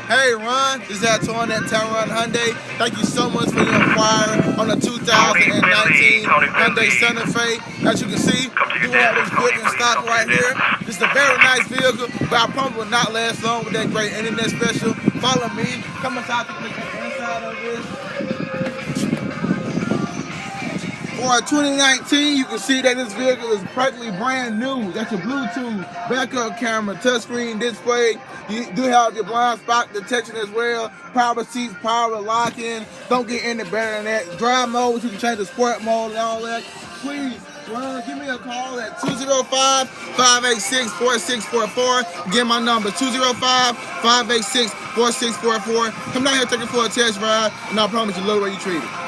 Hey Ron, this is Tameron at Tameron Hyundai. Thank you so much for your inquiry on the 2019 Hyundai Santa Fe. As you can see, we have this vehicle in stock right here. This is a very nice vehicle, but I promise will not last long with that great internet special. Follow me. Come inside to look at the inside of this. For 2019, you can see that this vehicle is practically brand new. That's your Bluetooth, backup camera, touchscreen display. You do have your blind spot detection as well. Power seats, power locking. Don't get any better than that. Drive mode, you can change the sport mode and all that. Please, give me a call at 205-586-4644. Again, my number, 205-586-4644. Come down here, take it for a test drive, and I promise you, love the way you treat it.